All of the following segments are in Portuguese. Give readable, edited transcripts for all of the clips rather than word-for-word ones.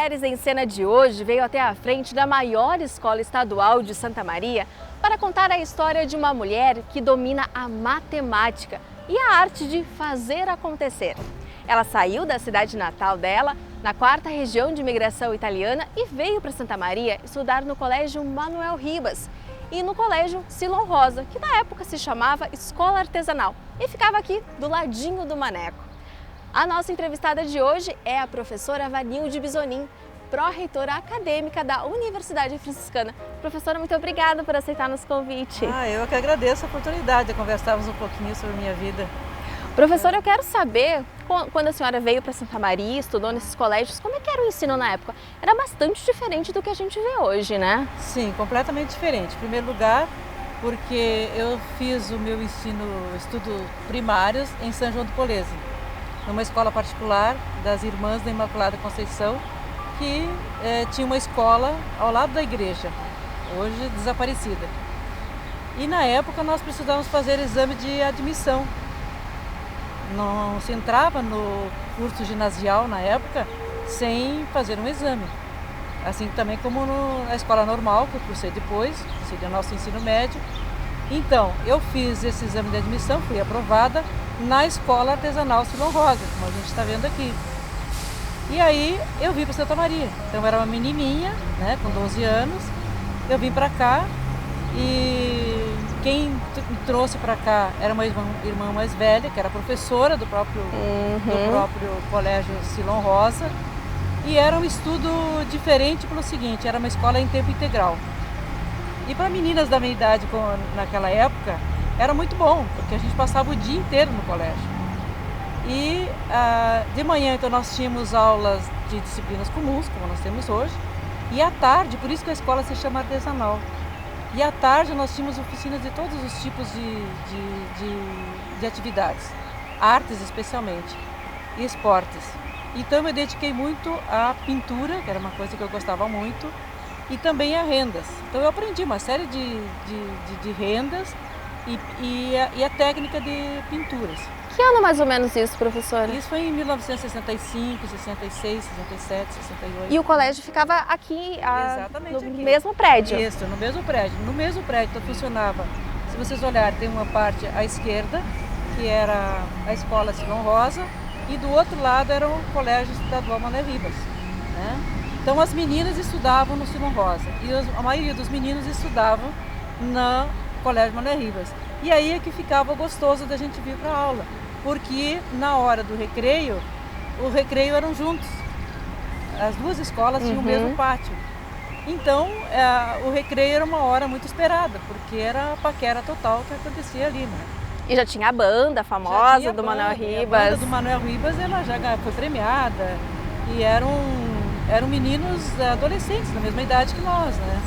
Mulheres em Cena de hoje veio até a frente da maior escola estadual de Santa Maria para contar a história de uma mulher que domina a matemática e a arte de fazer acontecer. Ela saiu da cidade natal dela, na 4ª região de imigração italiana, e veio para Santa Maria estudar no Colégio Manuel Ribas e no Colégio Silon Rosa, que na época se chamava Escola Artesanal e ficava aqui do ladinho do Maneco. A nossa entrevistada de hoje é a professora Vanilde Bisonin, pró-reitora acadêmica da Universidade Franciscana. Professora, muito obrigada por aceitar nosso convite. Eu que agradeço a oportunidade de conversarmos um pouquinho sobre a minha vida. Professora, eu quero saber, quando a senhora veio para Santa Maria, estudou nesses colégios, como é que era o ensino na época? Era bastante diferente do que a gente vê hoje, né? Sim, completamente diferente. Em primeiro lugar, porque eu fiz o meu estudo primários em São João do Polese, numa escola particular das Irmãs da Imaculada Conceição, que tinha uma escola ao lado da igreja, hoje desaparecida. E na época nós precisávamos fazer exame de admissão. Não se entrava no curso ginasial na época sem fazer um exame. Assim também como na escola normal, que eu cursei depois, seria nosso ensino médio. Então, eu fiz esse exame de admissão, fui aprovada na Escola Artesanal Silon Rosa, como a gente está vendo aqui. E aí eu vim para Santa Maria. Então eu era uma menininha, né, com 12 anos. Eu vim para cá e quem me trouxe para cá era uma irmã mais velha, que era professora do próprio Colégio Silon Rosa. E era um estudo diferente pelo seguinte, era uma escola em tempo integral. E para meninas da minha idade naquela época, era muito bom, porque a gente passava o dia inteiro no colégio. E de manhã, então, nós tínhamos aulas de disciplinas comuns, como nós temos hoje. E à tarde, por isso que a escola se chama artesanal. E à tarde nós tínhamos oficinas de todos os tipos de atividades, artes especialmente, e esportes. Então eu me dediquei muito à pintura, que era uma coisa que eu gostava muito, e também a rendas. Então eu aprendi uma série de rendas e a técnica de pinturas. Que ano mais ou menos isso, professora? Isso foi em 1965, 66, 67, 68. E o colégio ficava aqui, Exatamente no aqui. mesmo prédio? Isso, no mesmo prédio. No mesmo prédio então, funcionava, se vocês olharem, tem uma parte à esquerda, que era a Escola Silon Rosa, e do outro lado era o Colégio Estadual Manuel Ribas, né? Então as meninas estudavam no Silon Rosa e a maioria dos meninos estudavam no Colégio Manuel Ribas. E aí é que ficava gostoso da gente vir para a aula, porque na hora do recreio, o recreio eram juntos. As duas escolas tinham o mesmo pátio. Então o recreio era uma hora muito esperada, porque era a paquera total que acontecia ali, né? E já tinha a banda famosa do Manuel Ribas. A banda do Manuel Ribas, ela já foi premiada e eram meninos adolescentes, da mesma idade que nós, né?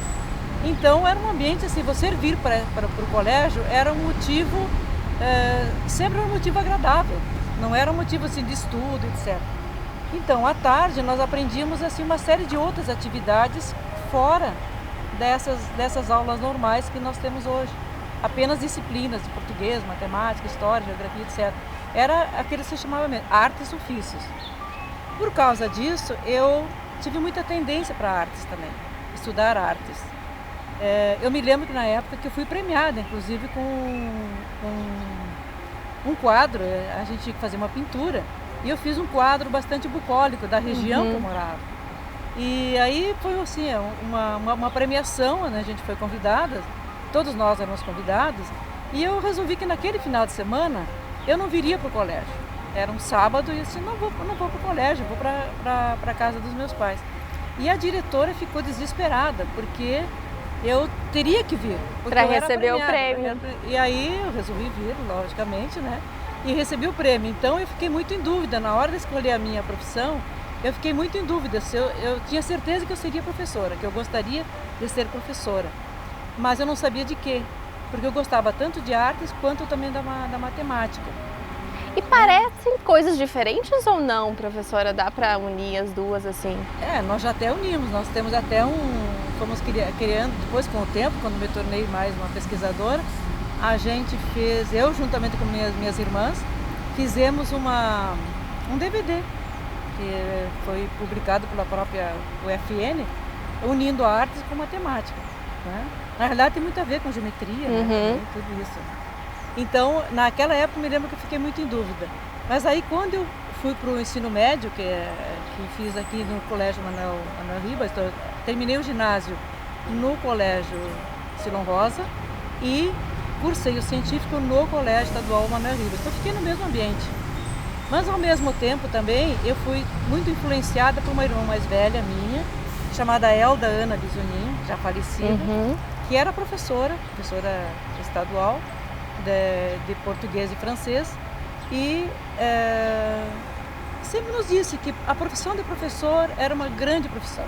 Então era um ambiente assim, você vir para o colégio era um motivo, sempre um motivo agradável, não era um motivo assim, de estudo, etc. Então à tarde nós aprendíamos assim, uma série de outras atividades fora dessas aulas normais que nós temos hoje. Apenas disciplinas de português, matemática, história, geografia, etc. Era aquele que se chamava mesmo, artes e ofícios. Por causa disso, eu tive muita tendência para artes também, estudar artes. Eu me lembro que na época que eu fui premiada, inclusive com um quadro, a gente tinha que fazer uma pintura, e eu fiz um quadro bastante bucólico da região que eu morava. E aí foi assim, uma premiação, né? A gente foi convidada, todos nós éramos convidados, e eu resolvi que naquele final de semana eu não viria para o colégio. Era um sábado e eu disse, não vou para o colégio, vou para a casa dos meus pais. E a diretora ficou desesperada, porque eu teria que vir. Para receber o prêmio. E aí eu resolvi vir, logicamente, né? E recebi o prêmio. Então eu fiquei muito em dúvida, na hora de escolher a minha profissão, eu fiquei muito em dúvida se eu tinha certeza que eu seria professora, que eu gostaria de ser professora. Mas eu não sabia de quê, porque eu gostava tanto de artes quanto também da matemática. E parecem coisas diferentes ou não, professora? Dá para unir as duas assim? Nós já até unimos, nós temos até fomos criando, depois com o tempo, quando me tornei mais uma pesquisadora, a gente fez, eu juntamente com minhas irmãs, fizemos um DVD, que foi publicado pela própria UFN, unindo artes com matemática, né? Na realidade tem muito a ver com geometria, né? Tudo isso. Então, naquela época, me lembro que eu fiquei muito em dúvida. Mas aí, quando eu fui para o ensino médio, que fiz aqui no Colégio Manuel Ribas, então, terminei o ginásio no Colégio Silon Rosa e cursei o científico no Colégio Estadual Manuel Ribas. Então, fiquei no mesmo ambiente. Mas, ao mesmo tempo, também, eu fui muito influenciada por uma irmã mais velha minha, chamada Elda Ana Bisonin, já falecida, que era professora estadual de português e francês, e sempre nos disse que a profissão de professor era uma grande profissão.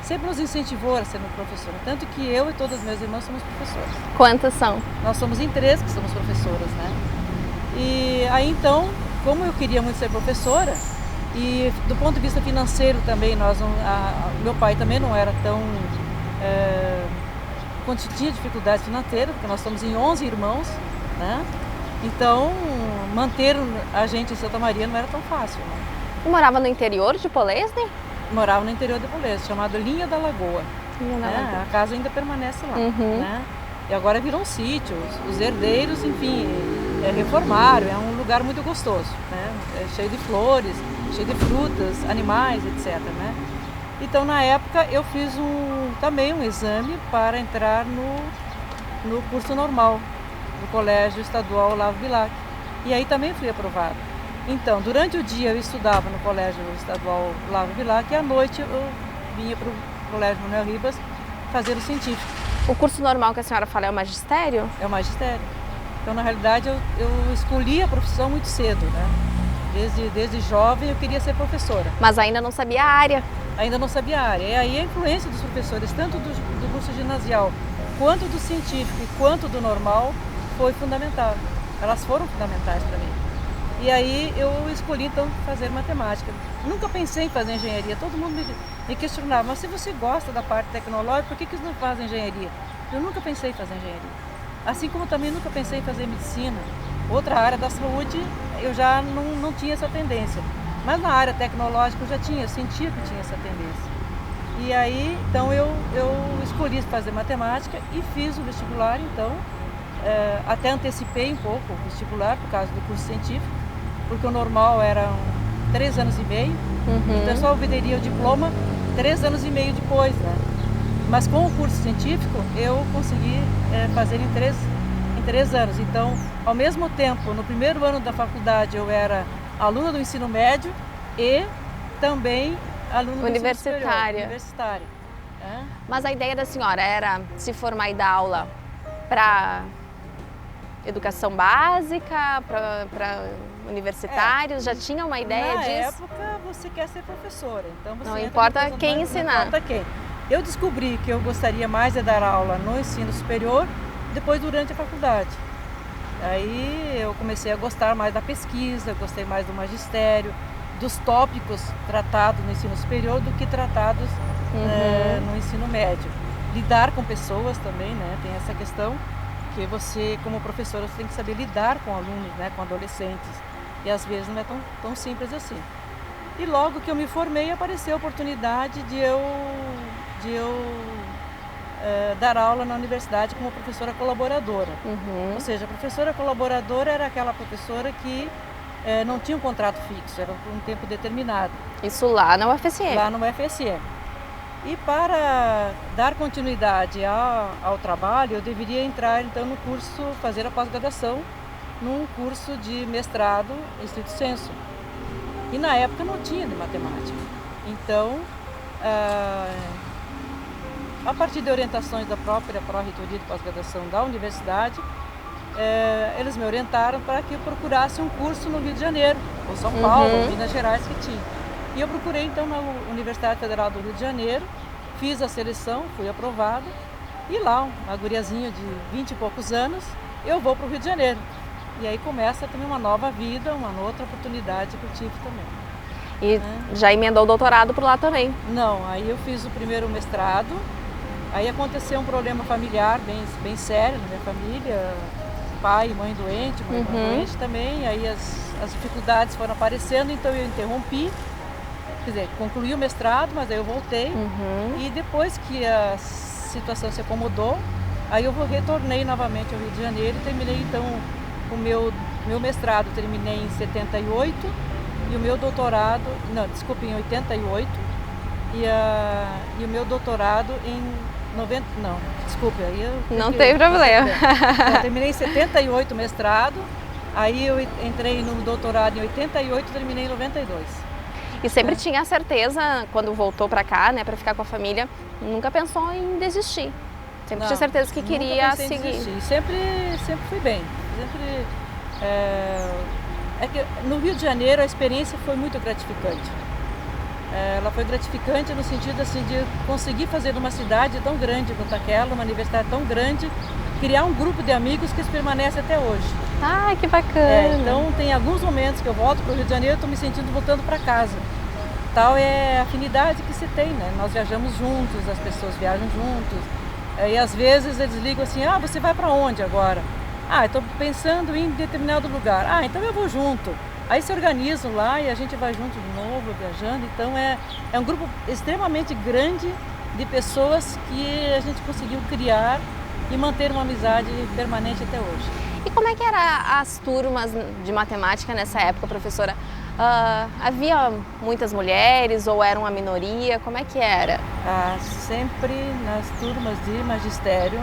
Sempre nos incentivou a ser professora, tanto que eu e todas as minhas irmãs somos professoras. Quantas são? Nós somos em 3 que somos professoras, né? E aí então, como eu queria muito ser professora, e do ponto de vista financeiro também, meu pai também não era tão... tinha dificuldades financeiras, porque nós estamos em 11 irmãos, né? Então, manter a gente em Santa Maria não era tão fácil, né? E morava no interior de Polesne? Morava no interior de Polesne, chamado Linha da Lagoa. A casa ainda permanece lá, né? E agora virou um sítio, os herdeiros, enfim, reformaram, é um lugar muito gostoso, né? É cheio de flores, cheio de frutas, animais, etc, né? Então, na época, eu fiz também um exame para entrar no curso normal do Colégio Estadual Olavo Bilac. E aí também fui aprovada. Então, durante o dia eu estudava no Colégio Estadual Olavo Bilac e à noite eu vinha para o Colégio Manuel Ribas fazer o científico. O curso normal que a senhora fala é o magistério? É o magistério. Então, na realidade, eu escolhi a profissão muito cedo, né? Desde jovem eu queria ser professora. Mas ainda não sabia a área? Ainda não sabia a área. E aí a influência dos professores, tanto do curso ginasial, quanto do científico e quanto do normal, foi fundamental. Elas foram fundamentais para mim. E aí eu escolhi então fazer matemática. Nunca pensei em fazer engenharia. Todo mundo me questionava, mas se você gosta da parte tecnológica, por que você não faz engenharia? Eu nunca pensei em fazer engenharia. Assim como também nunca pensei em fazer medicina. Outra área da saúde, eu já não tinha essa tendência. Mas na área tecnológica eu sentia que tinha essa tendência. E aí, então eu escolhi fazer matemática e fiz o vestibular, então. Até antecipei um pouco o vestibular por causa do curso científico, porque o normal eram 3 anos e meio, então eu só obteria o diploma 3 anos e meio depois, né? Mas com o curso científico eu consegui fazer em 3 anos. Então, ao mesmo tempo, no primeiro ano da faculdade eu era aluna do ensino médio e também aluna do universitária. Universitária. Mas a ideia da senhora era se formar e dar aula para educação básica, para universitários? Já tinha uma ideia disso? Na época você quer ser professora, então você não importa quem ensinar. Não importa quem. Eu descobri que eu gostaria mais de dar aula no ensino superior depois durante a faculdade. Aí eu comecei a gostar mais da pesquisa, gostei mais do magistério, dos tópicos tratados no ensino superior do que tratados no ensino médio. Lidar com pessoas também, né? Tem essa questão que você, como professora, você tem que saber lidar com alunos, né? Com adolescentes. E às vezes não é tão simples assim. E logo que eu me formei, apareceu a oportunidade de eu dar aula na universidade como professora colaboradora. Ou seja, a professora colaboradora era aquela professora que não tinha um contrato fixo, era por um tempo determinado. Isso lá na UFSM? Lá no UFSM. E para dar continuidade ao trabalho, eu deveria entrar então no curso, fazer a pós-graduação, num curso de mestrado em stricto sensu. E na época não tinha de matemática. Então, a partir de orientações da própria Pró-Reitoria de Pós-Graduação da universidade, eles me orientaram para que eu procurasse um curso no Rio de Janeiro, ou São Paulo, ou Minas Gerais que tinha. E eu procurei então na Universidade Federal do Rio de Janeiro, fiz a seleção, fui aprovada, e lá, uma guriazinha de 20 e poucos anos, eu vou para o Rio de Janeiro. E aí começa também uma nova vida, uma outra oportunidade que eu tive também. E já emendou o doutorado por lá também? Não, aí eu fiz o primeiro mestrado, aí aconteceu um problema familiar bem sério na minha família, pai e mãe doente, mãe doente também, aí as dificuldades foram aparecendo, então eu interrompi quer dizer, concluí o mestrado, mas aí eu voltei. E depois que a situação se acomodou, aí eu retornei novamente ao Rio de Janeiro e terminei então o meu mestrado, terminei em 78 e o meu doutorado, não, desculpe, em 88 e o meu doutorado em 90, não, desculpe, aí eu... Não tem problema. Eu terminei em 78 o mestrado, aí eu entrei no doutorado em 88 e terminei em 92. E sempre tinha a certeza, quando voltou para cá, né, para ficar com a família, nunca pensou em desistir. Sempre tinha certeza que queria seguir. Sempre fui bem. Sempre, é que no Rio de Janeiro a experiência foi muito gratificante. Ela foi gratificante no sentido assim, de conseguir fazer numa cidade tão grande quanto aquela, uma universidade tão grande, criar um grupo de amigos que permanece até hoje. Ah, que bacana! Então tem alguns momentos que eu volto para o Rio de Janeiro e estou me sentindo voltando para casa. Tal é a afinidade que se tem, né? Nós viajamos juntos, as pessoas viajam juntos. E às vezes eles ligam assim, você vai para onde agora? Estou pensando em determinado lugar. Então eu vou junto. Aí se organizam lá e a gente vai junto de novo, viajando. Então é um grupo extremamente grande de pessoas que a gente conseguiu criar e manter uma amizade permanente até hoje. E como é que eram as turmas de matemática nessa época, professora? Havia muitas mulheres ou era uma minoria? Como é que era? Sempre nas turmas de magistério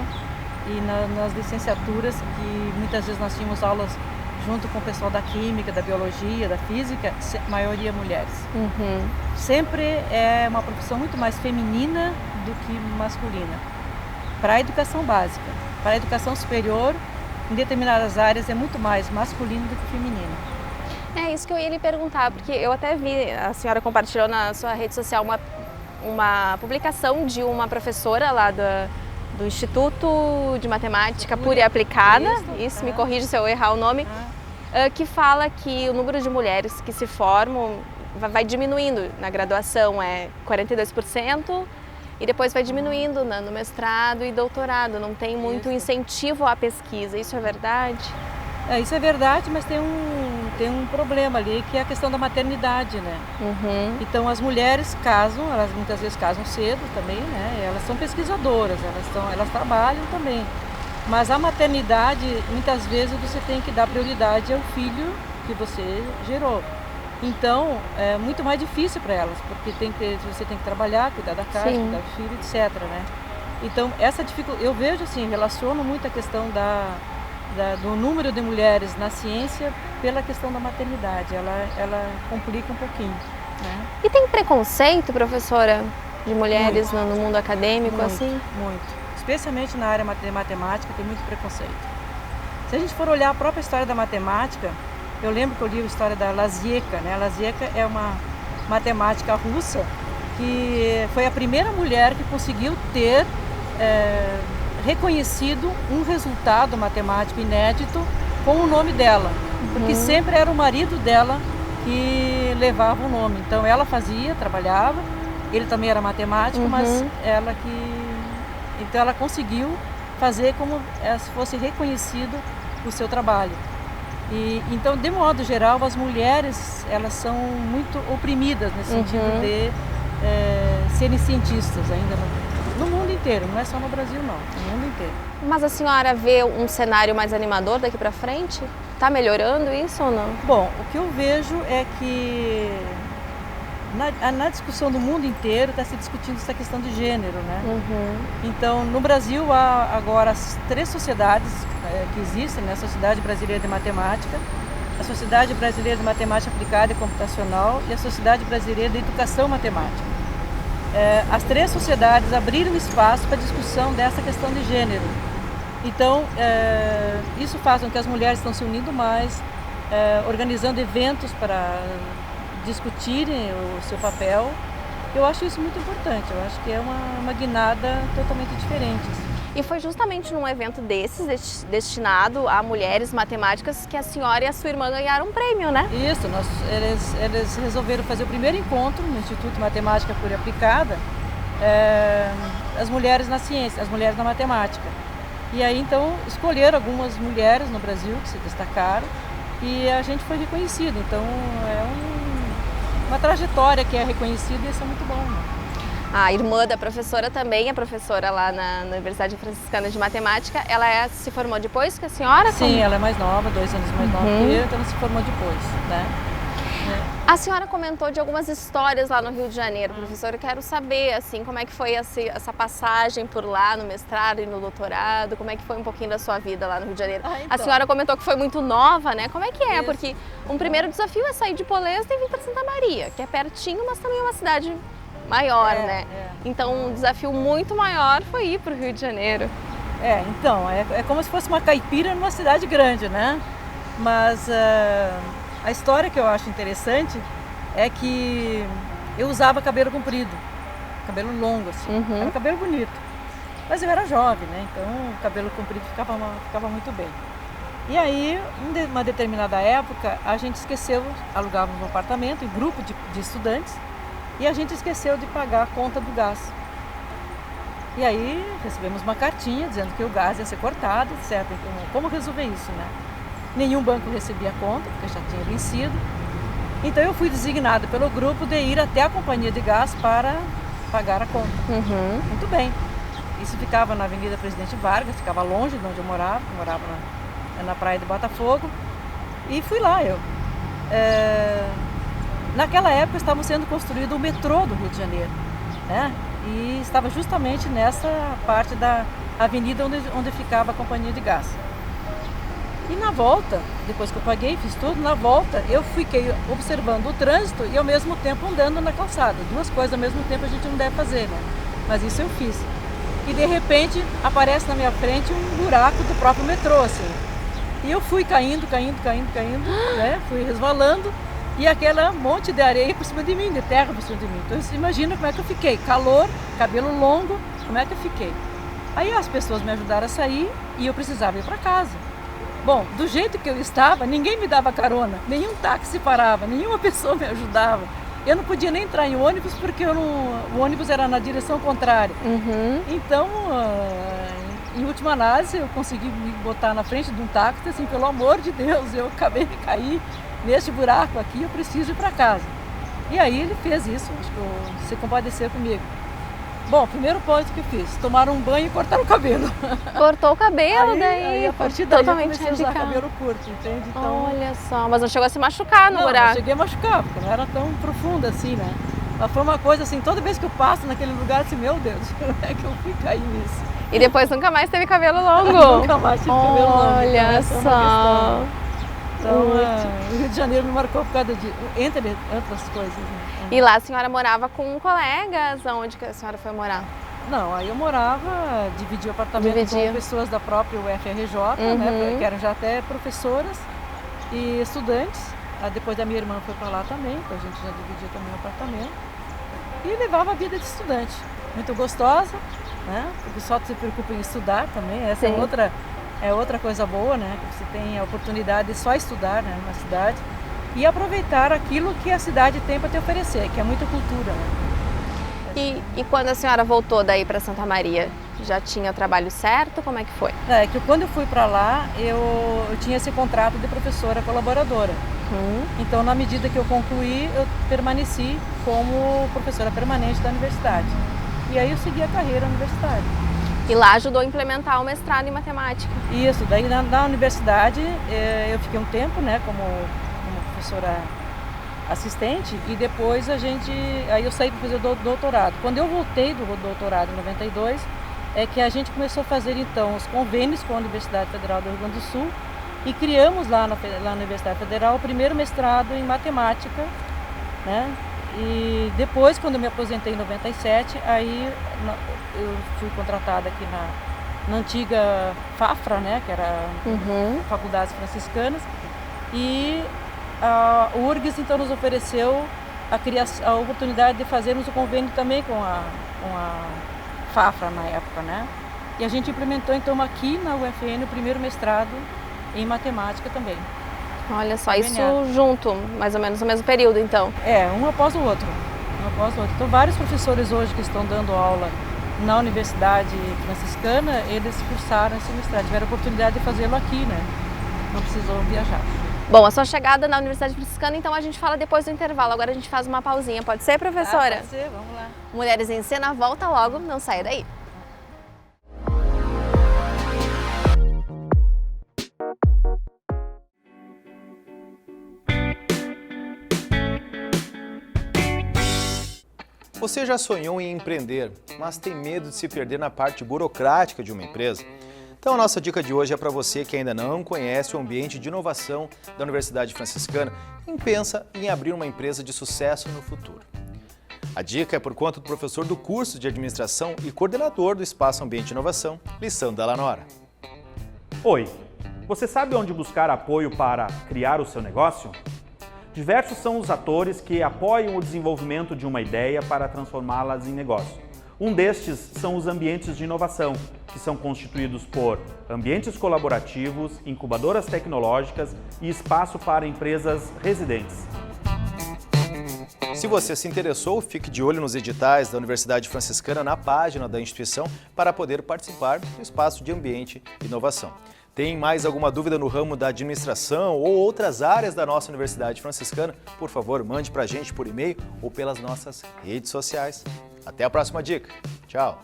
e nas licenciaturas, que muitas vezes nós tínhamos aulas junto com o pessoal da química, da biologia, da física, maioria mulheres. Sempre é uma profissão muito mais feminina do que masculina. Para a educação básica, para a educação superior, em determinadas áreas é muito mais masculino do que feminino. É isso que eu ia lhe perguntar, porque eu até vi, a senhora compartilhou na sua rede social uma publicação de uma professora lá do Instituto de Matemática Pura e Aplicada, isso, me corrija se eu errar o nome, que fala que o número de mulheres que se formam vai diminuindo. Na graduação é 42%, e depois vai diminuindo no mestrado e doutorado, não tem muito incentivo à pesquisa, isso é verdade? Isso é verdade, mas tem um problema ali, que é a questão da maternidade, né? Então as mulheres casam, elas muitas vezes casam cedo também, né? Elas são pesquisadoras, elas trabalham também. Mas a maternidade, muitas vezes você tem que dar prioridade ao filho que você gerou. Então é muito mais difícil para elas, porque você tem que trabalhar, cuidar da casa, cuidar do filho, etc, né? Então essa dificuldade, eu vejo assim, relaciono muito a questão do número de mulheres na ciência pela questão da maternidade, ela complica um pouquinho, né? E tem preconceito, professora, de mulheres no mundo acadêmico, muito, assim? Muito, especialmente na área de matemática tem muito preconceito. Se a gente for olhar a própria história da matemática, eu lembro que eu li a história da Lazieka, né? A Lazieka é uma matemática russa que foi a primeira mulher que conseguiu ter reconhecido um resultado matemático inédito com o nome dela, porque sempre era o marido dela que levava o nome. Então ela trabalhava, ele também era matemático, mas então ela conseguiu fazer como se fosse reconhecido o seu trabalho. Então, de modo geral, as mulheres elas são muito oprimidas nesse sentido de serem cientistas ainda no mundo inteiro, não é só no Brasil não, no mundo inteiro. Mas a senhora vê um cenário mais animador daqui para frente? Está melhorando isso ou não? Bom, o que eu vejo é que na discussão do mundo inteiro está se discutindo essa questão de gênero, né? Então, no Brasil há agora as 3 sociedades que existem, né? A Sociedade Brasileira de Matemática, a Sociedade Brasileira de Matemática Aplicada e Computacional e a Sociedade Brasileira de Educação Matemática. As 3 sociedades abriram espaço para a discussão dessa questão de gênero. Então, isso faz com que as mulheres estão se unindo mais, organizando eventos para discutirem o seu papel. Eu acho isso muito importante, eu acho que é uma guinada totalmente diferente. E foi justamente num evento desses, destinado a mulheres matemáticas, que a senhora e a sua irmã ganharam um prêmio, né? Isso, eles resolveram fazer o primeiro encontro no Instituto de Matemática Pura e Aplicada, as mulheres na ciência, as mulheres na matemática. E aí então escolheram algumas mulheres no Brasil que se destacaram e a gente foi reconhecido. Então uma trajetória que é reconhecida e isso é muito bom, né? A irmã da professora também é professora lá na Universidade Franciscana de Matemática. Ela se formou depois que a senhora? Sim, ela é mais nova, 2 anos mais nova que eu, então ela se formou depois, né? A senhora comentou de algumas histórias lá no Rio de Janeiro, professora. Eu quero saber, assim, como é que foi essa passagem por lá no mestrado e no doutorado, como é que foi um pouquinho da sua vida lá no Rio de Janeiro. Então. A senhora comentou que foi muito nova, né? Como é que é? Isso. Porque um primeiro desafio é sair de Polesna e vir para Santa Maria, que é pertinho, mas também é uma cidade maior, né? Então, um desafio muito maior foi ir para o Rio de Janeiro. Então, é como se fosse uma caipira numa cidade grande, né? Mas a história que eu acho interessante é que eu usava cabelo comprido, cabelo longo, assim. Era um cabelo bonito. Mas eu era jovem, né? Então, o cabelo comprido ficava muito bem. E aí, em uma determinada época, a gente esqueceu, alugávamos um apartamento, um grupo de estudantes, e a gente esqueceu de pagar a conta do gás. E aí recebemos uma cartinha dizendo que o gás ia ser cortado, etc. Então, como resolver isso, né? Nenhum banco recebia a conta, porque já tinha vencido. Então eu fui designada pelo grupo de ir até a companhia de gás para pagar a conta. Muito bem. Isso ficava na Avenida Presidente Vargas, ficava longe de onde eu morava na praia de Botafogo. E fui lá eu. Naquela época estava sendo construído o metrô do Rio de Janeiro, né? E estava justamente nessa parte da avenida onde ficava a companhia de gás. E na volta, depois que eu paguei, fiz tudo, na volta eu fiquei observando o trânsito e ao mesmo tempo andando na calçada. 2 coisas ao mesmo tempo a gente não deve fazer, né? Mas isso eu fiz. E de repente aparece na minha frente um buraco do próprio metrô, assim. E eu fui caindo, né? Fui resvalando. E aquele monte de areia por cima de mim, de terra por cima de mim. Então você imagina como é que eu fiquei. Calor, cabelo longo, como é que eu fiquei. Aí as pessoas me ajudaram a sair e eu precisava ir para casa. Bom, do jeito que eu estava, ninguém me dava carona, nenhum táxi parava, nenhuma pessoa me ajudava. Eu não podia nem entrar em ônibus porque o ônibus era na direção contrária. Então, em última análise, eu consegui me botar na frente de um táxi, assim, pelo amor de Deus, eu acabei de cair neste buraco aqui, eu preciso ir para casa. E aí ele fez isso, acho que se compadeceu comigo. Bom, primeiro ponto que eu fiz, tomar um banho e cortar o cabelo. Cortou o cabelo, Aí a partir daí totalmente eu comecei a usar cabelo curto, entende? Então, olha só, mas não chegou a se machucar no buraco? Não cheguei a machucar, porque não era tão profundo assim, né? Mas foi uma coisa assim, toda vez que eu passo naquele lugar, assim, meu Deus, como é que eu fui cair nisso? E depois nunca mais teve cabelo longo? Nunca mais tive cabelo longo. Olha só. Então, o Rio de Janeiro me marcou por causa de, entre outras coisas. Né? E lá a senhora morava com colegas? Aonde que a senhora foi morar? Não, aí eu morava, dividia o apartamento com pessoas da própria UFRJ, né, que eram já até professoras e estudantes. Depois da minha irmã foi para lá também, então a gente já dividia também o apartamento. E levava a vida de estudante, muito gostosa, né, porque só se preocupa em estudar também, essa é outra coisa boa, né, que você tem a oportunidade de só estudar, né, na cidade e aproveitar aquilo que a cidade tem para te oferecer, que é muita cultura, né. E quando a senhora voltou daí para Santa Maria, já tinha o trabalho certo? Como é que foi? Que quando eu fui para lá, eu tinha esse contrato de professora colaboradora. Então, na medida que eu concluí, eu permaneci como professora permanente da universidade. E aí eu segui a carreira universitária. E lá ajudou a implementar o mestrado em matemática? Isso, daí na universidade eu fiquei um tempo, né, como professora assistente e depois aí eu saí para fazer o doutorado. Quando eu voltei do doutorado em 92, é que a gente começou a fazer então os convênios com a Universidade Federal do Rio Grande do Sul e criamos lá na Universidade Federal o primeiro mestrado em matemática, né? E depois, quando eu me aposentei em 97, aí eu fui contratada aqui na antiga FAFRA, né, que era Faculdades Franciscanas, e a URGS então nos ofereceu a oportunidade de fazermos o convênio também com a FAFRA na época, né? E a gente implementou então aqui na UFN o primeiro mestrado em matemática também. Olha só, isso junto, mais ou menos no mesmo período então? Um após o outro. Então vários professores hoje que estão dando aula na Universidade Franciscana, eles cursaram esse mestrado, tiveram a oportunidade de fazê-lo aqui, né? Não precisou viajar. Bom, a sua chegada na Universidade Franciscana, então a gente fala depois do intervalo. Agora a gente faz uma pausinha. Pode ser, professora? Pode ser, vamos lá. Mulheres em Cena volta logo, não saia daí. Você já sonhou em empreender, mas tem medo de se perder na parte burocrática de uma empresa? Então a nossa dica de hoje é para você que ainda não conhece o ambiente de inovação da Universidade Franciscana e pensa em abrir uma empresa de sucesso no futuro. A dica é por conta do professor do curso de Administração e coordenador do Espaço Ambiente de Inovação, Lissandro Dallanora. Oi, você sabe onde buscar apoio para criar o seu negócio? Diversos são os atores que apoiam o desenvolvimento de uma ideia para transformá-las em negócio. Um destes são os ambientes de inovação, que são constituídos por ambientes colaborativos, incubadoras tecnológicas e espaço para empresas residentes. Se você se interessou, fique de olho nos editais da Universidade Franciscana na página da instituição para poder participar do espaço de ambiente e inovação. Tem mais alguma dúvida no ramo da administração ou outras áreas da nossa Universidade Franciscana? Por favor, mande para a gente por e-mail ou pelas nossas redes sociais. Até a próxima dica. Tchau!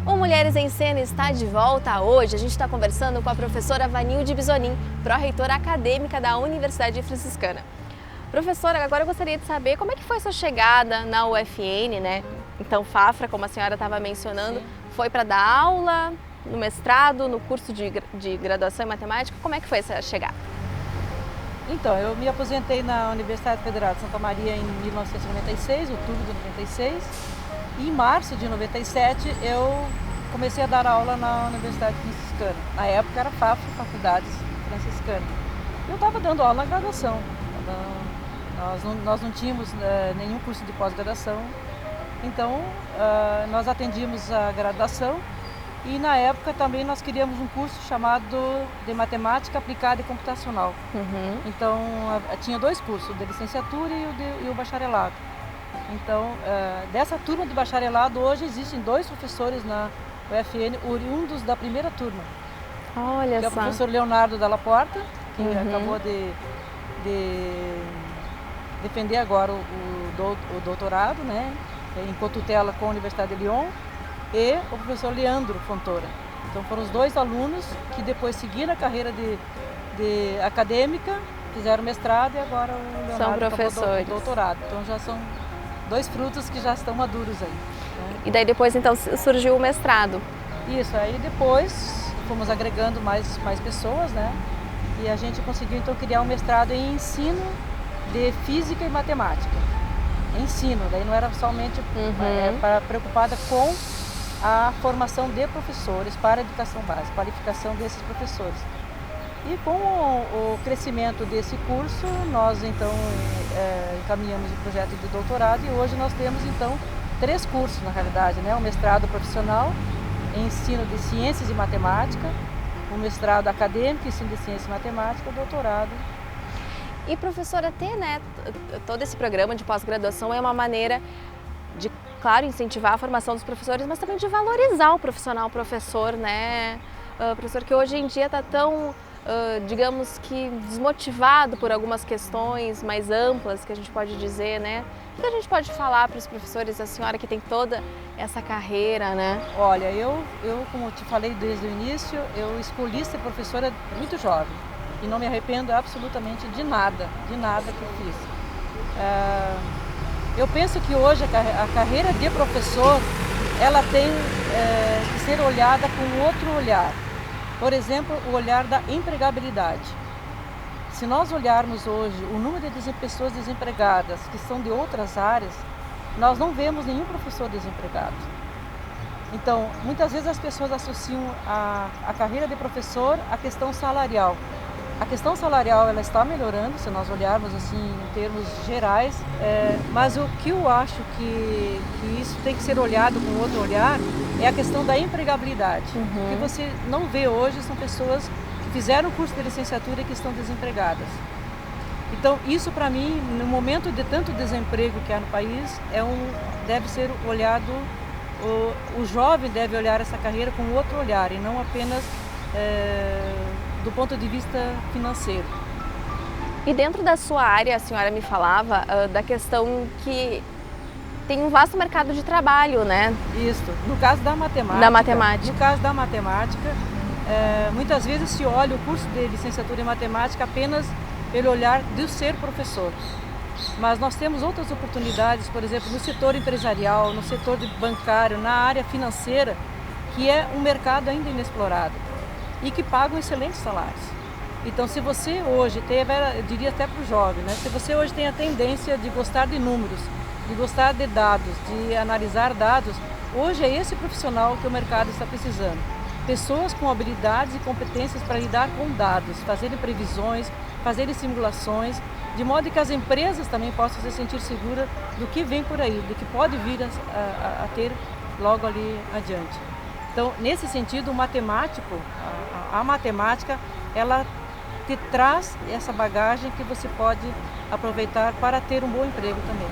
Mulheres em Cena está de volta hoje. A gente está conversando com a professora Vanilde Bisonin, pró-reitora acadêmica da Universidade Franciscana. Professora, agora eu gostaria de saber como é que foi a sua chegada na UFN, né? Então, Fafra, como a senhora estava mencionando, Sim. Foi para dar aula no mestrado, no curso de graduação em matemática. Como é que foi essa chegada? Então, eu me aposentei na Universidade Federal de Santa Maria em 1996, outubro de 96. E em março de 97 eu comecei a dar aula na Universidade Franciscana. Na época era Fafra, Faculdades Franciscanas. Eu estava dando aula na graduação. Nós não tínhamos nenhum curso de pós-graduação. Então, nós atendíamos a graduação e na época também nós queríamos um curso chamado de Matemática Aplicada e Computacional. Então, tinha dois cursos, o de licenciatura e o bacharelado. Então, dessa turma de bacharelado, hoje existem dois professores na UFN, oriundos da primeira turma. Olha que é o só. professor Leonardo Dalla Porta, que acabou de defender agora o doutorado, né, em cotutela com a Universidade de Lyon, e o professor Leandro Fontoura. Então foram os dois alunos que depois seguiram a carreira de acadêmica, fizeram mestrado e agora o Leonardo São professores. O doutorado. Então já são dois frutos que já estão maduros aí. Né? E daí depois então surgiu o mestrado. Isso, aí depois fomos agregando mais pessoas, né? E a gente conseguiu então criar um mestrado em ensino de física e matemática. Ensino, daí não era somente preocupada com a formação de professores para a educação básica, qualificação desses professores. E com o crescimento desse curso, nós então encaminhamos o projeto de doutorado e hoje nós temos então 3 cursos na realidade, né? Um mestrado profissional em ensino de ciências e matemática, um mestrado acadêmico em ensino de ciências e matemática, o doutorado. E professora, ter, né, todo esse programa de pós-graduação é uma maneira de, claro, incentivar a formação dos professores, mas também de valorizar o profissional professor, né? Professor que hoje em dia está tão, digamos que, desmotivado por algumas questões mais amplas, que a gente pode dizer, né? O que a gente pode falar para os professores, a senhora que tem toda essa carreira, né? Olha, eu como te falei desde o início, eu escolhi ser professora muito jovem e não me arrependo absolutamente de nada que eu fiz. Eu penso que hoje a carreira de professor, ela tem que ser olhada com outro olhar. Por exemplo, o olhar da empregabilidade. Se nós olharmos hoje o número de pessoas desempregadas que são de outras áreas, nós não vemos nenhum professor desempregado. Então, muitas vezes as pessoas associam a carreira de professor à questão salarial. A questão salarial ela está melhorando, se nós olharmos assim em termos gerais, mas o que eu acho que isso tem que ser olhado com outro olhar é a questão da empregabilidade. O que você não vê hoje são pessoas que fizeram o curso de licenciatura e que estão desempregadas. Então, isso para mim, no momento de tanto desemprego que há no país, deve ser olhado, o jovem deve olhar essa carreira com outro olhar e não apenas do ponto de vista financeiro. E dentro da sua área, a senhora me falava da questão que tem um vasto mercado de trabalho, né? Isso. No caso da matemática. Da matemática. No caso da matemática, muitas vezes se olha o curso de licenciatura em matemática apenas pelo olhar de ser professor. Mas nós temos outras oportunidades, por exemplo, no setor empresarial, no setor bancário, na área financeira, que é um mercado ainda inexplorado e que pagam excelentes salários. Então, se você hoje eu diria até para o jovem, né? Se você hoje tem a tendência de gostar de números, de gostar de dados, de analisar dados, hoje é esse profissional que o mercado está precisando. Pessoas com habilidades e competências para lidar com dados, fazerem previsões, fazerem simulações, de modo que as empresas também possam se sentir seguras do que vem por aí, do que pode vir a ter logo ali adiante. Então, nesse sentido, o matemático, a matemática, ela te traz essa bagagem que você pode aproveitar para ter um bom emprego também.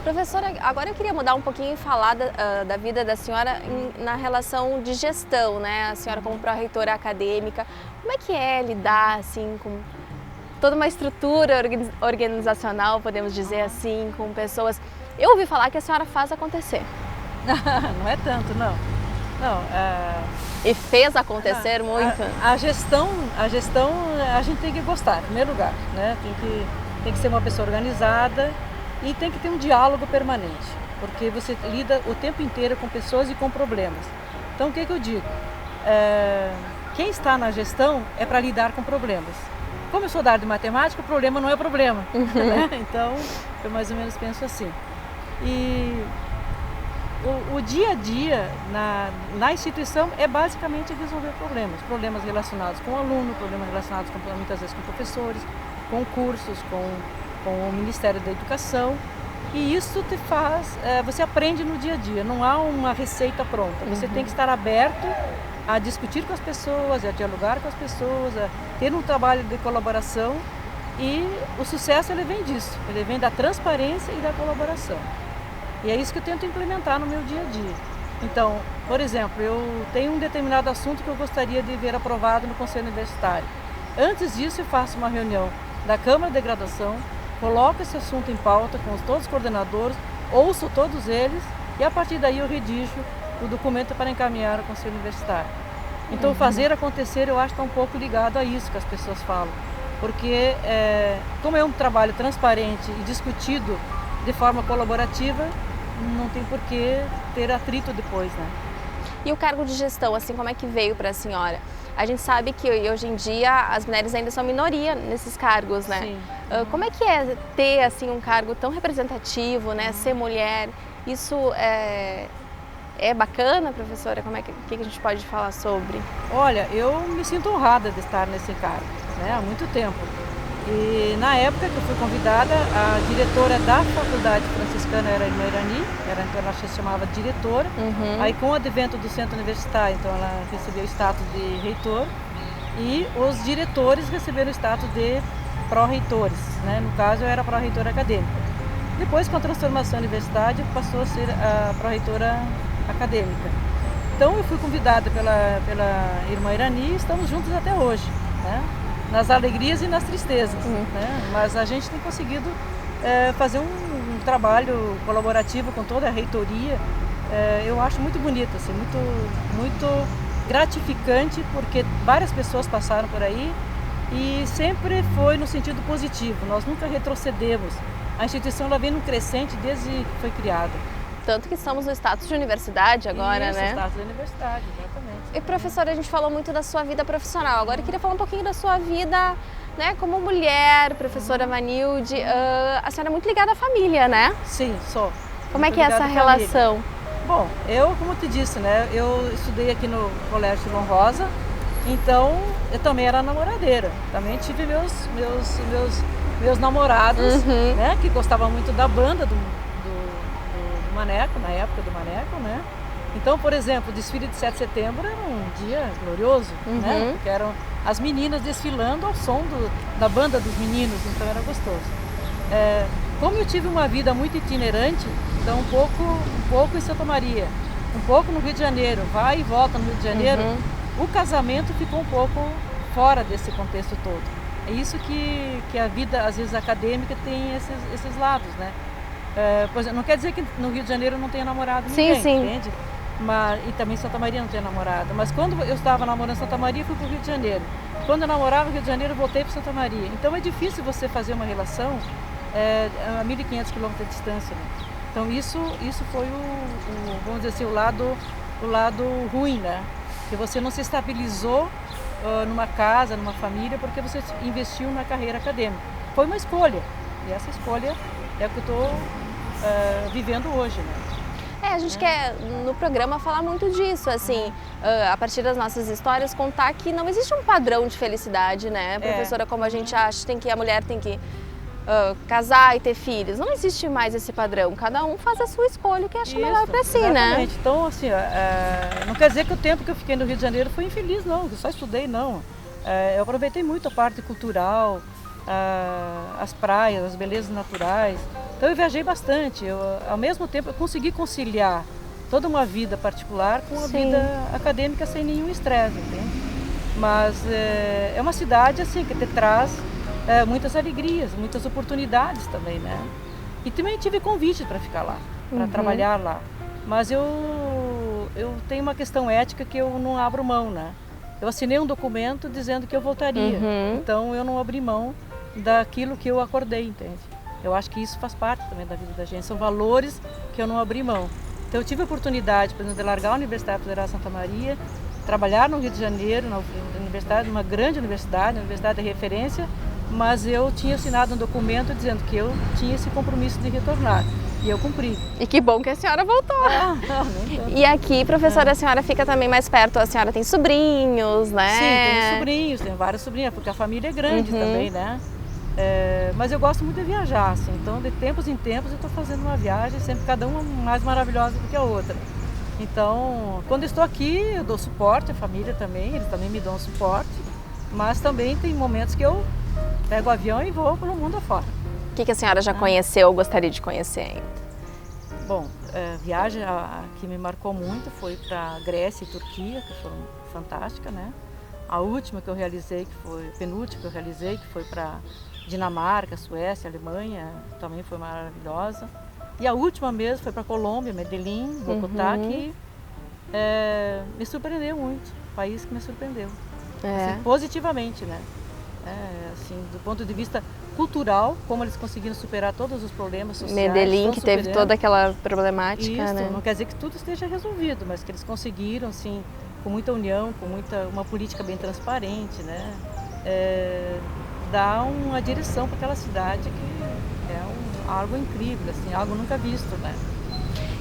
Professora, agora eu queria mudar um pouquinho e falar da vida da senhora na relação de gestão, né? A senhora como pró-reitora acadêmica, como é que é lidar assim com toda uma estrutura organizacional, podemos dizer assim, com pessoas... Eu ouvi falar que a senhora faz acontecer. Não é tanto, não. E fez acontecer muito? A gestão a gente tem que gostar, em primeiro lugar, né? Tem que ser uma pessoa organizada e tem que ter um diálogo permanente, porque você lida o tempo inteiro com pessoas e com problemas. Então, o que eu digo? Quem está na gestão é para lidar com problemas. Como eu sou da área de matemática, o problema não é problema. Né? Então, eu mais ou menos penso assim. E o dia a dia na instituição é basicamente resolver problemas relacionados com o aluno, problemas relacionados muitas vezes com professores, com cursos, com o Ministério da Educação, e isso te faz, você aprende no dia a dia, não há uma receita pronta, você tem que estar aberto a discutir com as pessoas, a dialogar com as pessoas, a ter um trabalho de colaboração, e o sucesso ele vem disso, ele vem da transparência e da colaboração. E é isso que eu tento implementar no meu dia a dia. Então, por exemplo, eu tenho um determinado assunto que eu gostaria de ver aprovado no Conselho Universitário. Antes disso, eu faço uma reunião da Câmara de Graduação, coloco esse assunto em pauta com todos os coordenadores, ouço todos eles e a partir daí eu redijo o documento para encaminhar ao Conselho Universitário. Então, fazer acontecer eu acho que está um pouco ligado a isso que as pessoas falam. Porque, como é um trabalho transparente e discutido de forma colaborativa, não tem por que ter atrito depois, né? E o cargo de gestão, assim, como é que veio para a senhora? A gente sabe que hoje em dia as mulheres ainda são minoria nesses cargos, né? Sim. Como é que é ter, assim, um cargo tão representativo, né? Ser mulher, isso é bacana, professora? Como é que a gente pode falar sobre? Olha, eu me sinto honrada de estar nesse cargo, né? Há muito tempo. E na época que eu fui convidada, a diretora da faculdade franciscana era a irmã Irani, então ela se chamava diretora. Aí com o advento do centro universitário, então ela recebeu o status de reitor e os diretores receberam o status de pró-reitores, né? No caso eu era pró-reitora acadêmica. Depois com a transformação universitária passou a ser a pró-reitora acadêmica. Então eu fui convidada pela irmã Irani e estamos juntos até hoje, né? Nas alegrias e nas tristezas, né? Mas a gente tem conseguido fazer um trabalho colaborativo com toda a reitoria. Eu acho muito bonito, assim, muito gratificante, porque várias pessoas passaram por aí e sempre foi no sentido positivo. Nós nunca retrocedemos. A instituição ela vem num crescente desde que foi criada. Tanto que estamos no status de universidade agora, Isso, né? status de universidade, exatamente. E professora, a gente falou muito da sua vida profissional. Agora eu queria falar um pouquinho da sua vida, né, como mulher, professora Vanilde. A senhora é muito ligada à família, né? Sim, sou. Como é que é essa relação? Bom, eu, como te disse, né, eu estudei aqui no Colégio João Rosa, então eu também era namoradeira. Também tive meus namorados, né, que gostavam muito da banda do Maneco, na época do Maneco, né? Então, por exemplo, o desfile de 7 de setembro era um dia glorioso, né? Porque eram as meninas desfilando ao som da banda dos meninos, então era gostoso. Como eu tive uma vida muito itinerante, então um pouco em Santa Maria, um pouco no Rio de Janeiro, vai e volta no Rio de Janeiro, o casamento ficou um pouco fora desse contexto todo. É isso que a vida, às vezes, acadêmica tem esses lados, né? Por exemplo, não quer dizer que no Rio de Janeiro não tenha namorado ninguém, entende? E também Santa Maria não tenha namorado. Mas quando eu estava namorando Santa Maria, fui para o Rio de Janeiro. Quando eu namorava no Rio de Janeiro, eu voltei para Santa Maria. Então é difícil você fazer uma relação a 1.500 quilômetros de distância, né? Então isso foi vamos dizer assim, o lado ruim, né? Que você não se estabilizou numa casa, numa família, porque você investiu na carreira acadêmica. Foi uma escolha, e essa escolha é o que eu estou vivendo hoje, né? A gente quer no programa falar muito disso, assim, a partir das nossas histórias, contar que não existe um padrão de felicidade, né, professora, como a gente acha, a mulher tem que casar e ter filhos. Não existe mais esse padrão, cada um faz a sua escolha, o que acha melhor para si, exatamente. né? Então, assim, não quer dizer que o tempo que eu fiquei no Rio de Janeiro foi infeliz, não, eu só estudei, não. Eu aproveitei muito a parte cultural, as praias, as belezas naturais. Então eu viajei bastante, ao mesmo tempo eu consegui conciliar toda uma vida particular com a vida acadêmica sem nenhum estresse, entende? Mas é uma cidade assim que te traz muitas alegrias, muitas oportunidades também, né? E também tive convite para ficar lá, para trabalhar lá. Mas eu tenho uma questão ética que eu não abro mão, né? Eu assinei um documento dizendo que eu voltaria, então eu não abri mão daquilo que eu acordei, entende? Eu acho que isso faz parte também da vida da gente, são valores que eu não abri mão. Então eu tive a oportunidade, por exemplo, de largar a Universidade Federal de Santa Maria, trabalhar no Rio de Janeiro, na universidade, uma grande universidade, uma universidade de referência, mas eu tinha assinado um documento dizendo que eu tinha esse compromisso de retornar. E eu cumpri. E que bom que a senhora voltou. E aqui, professora, a senhora fica também mais perto, a senhora tem sobrinhos, né? Sim, tenho sobrinhos, tenho vários sobrinhos, porque a família é grande também, né? Mas eu gosto muito de viajar, assim, então de tempos em tempos eu estou fazendo uma viagem, sempre cada uma mais maravilhosa do que a outra. Então, quando eu estou aqui, eu dou suporte à família também, eles também me dão suporte, mas também tem momentos que eu pego o avião e vou pelo mundo afora. O que a senhora já conheceu ou gostaria de conhecer ainda? Bom, viagem que me marcou muito foi para Grécia e Turquia, que foram fantásticas, né? A última que eu realizei, penúltima que eu realizei, que foi para Dinamarca, Suécia, Alemanha, também foi maravilhosa. E a última mesmo foi para Colômbia, Medellín, Bogotá, que me surpreendeu muito, um país que me surpreendeu, assim, positivamente, né? Assim, do ponto de vista cultural, como eles conseguiram superar todos os problemas sociais. Medellín, que teve toda aquela problemática, isso, né? Não quer dizer que tudo esteja resolvido, mas que eles conseguiram, assim, com muita união, com uma política bem transparente, né? Dar uma direção para aquela cidade que é algo incrível, assim, algo nunca visto, né?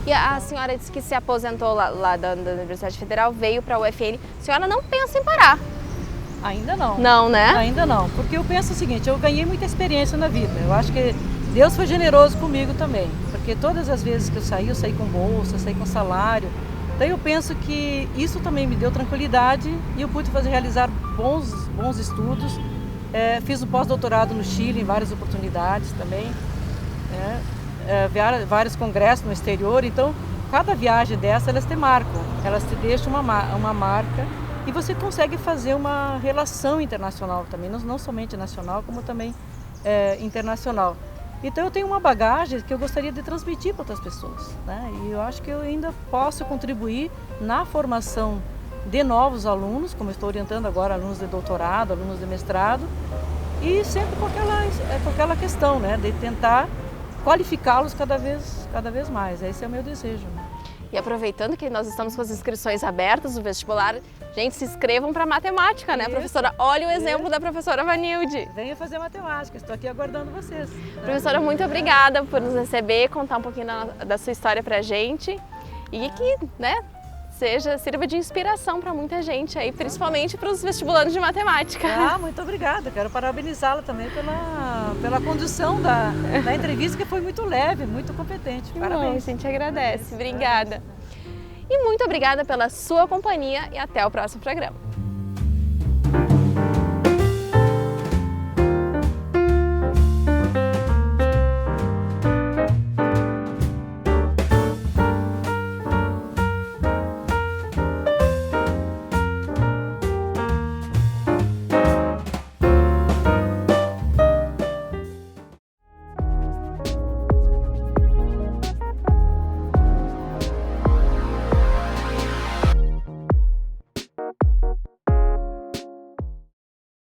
E a senhora disse que se aposentou lá da Universidade Federal, veio para a UFN. A senhora não pensa em parar? Ainda não. Não, né? Ainda não, porque eu penso o seguinte, eu ganhei muita experiência na vida. Eu acho que Deus foi generoso comigo também, porque todas as vezes que eu saí com bolsa, saí com salário. Então eu penso que isso também me deu tranquilidade e eu pude realizar bons estudos. Fiz um pós-doutorado no Chile em várias oportunidades também, vários congressos no exterior. Então cada viagem dessa elas te marcam, elas te deixam uma marca e você consegue fazer uma relação internacional também, não somente nacional como também internacional. Então eu tenho uma bagagem que eu gostaria de transmitir para outras pessoas, né? E eu acho que eu ainda posso contribuir na formação de novos alunos, como eu estou orientando agora alunos de doutorado, alunos de mestrado, e sempre com aquela questão, né, de tentar qualificá-los cada vez mais. Esse é o meu desejo, né? E aproveitando que nós estamos com as inscrições abertas do vestibular, gente, se inscrevam para matemática, né, professora? Olha o exemplo da professora Vanilde. Venha fazer matemática, estou aqui aguardando vocês. Professora, muito obrigada por nos receber, contar um pouquinho da sua história para a gente e que, né, sirva de inspiração para muita gente aí, principalmente para os vestibulandos de matemática. Muito obrigada. Quero parabenizá-la também pela condução da entrevista, que foi muito leve, muito competente. Parabéns. A gente agradece. Obrigada. E muito obrigada pela sua companhia e até o próximo programa.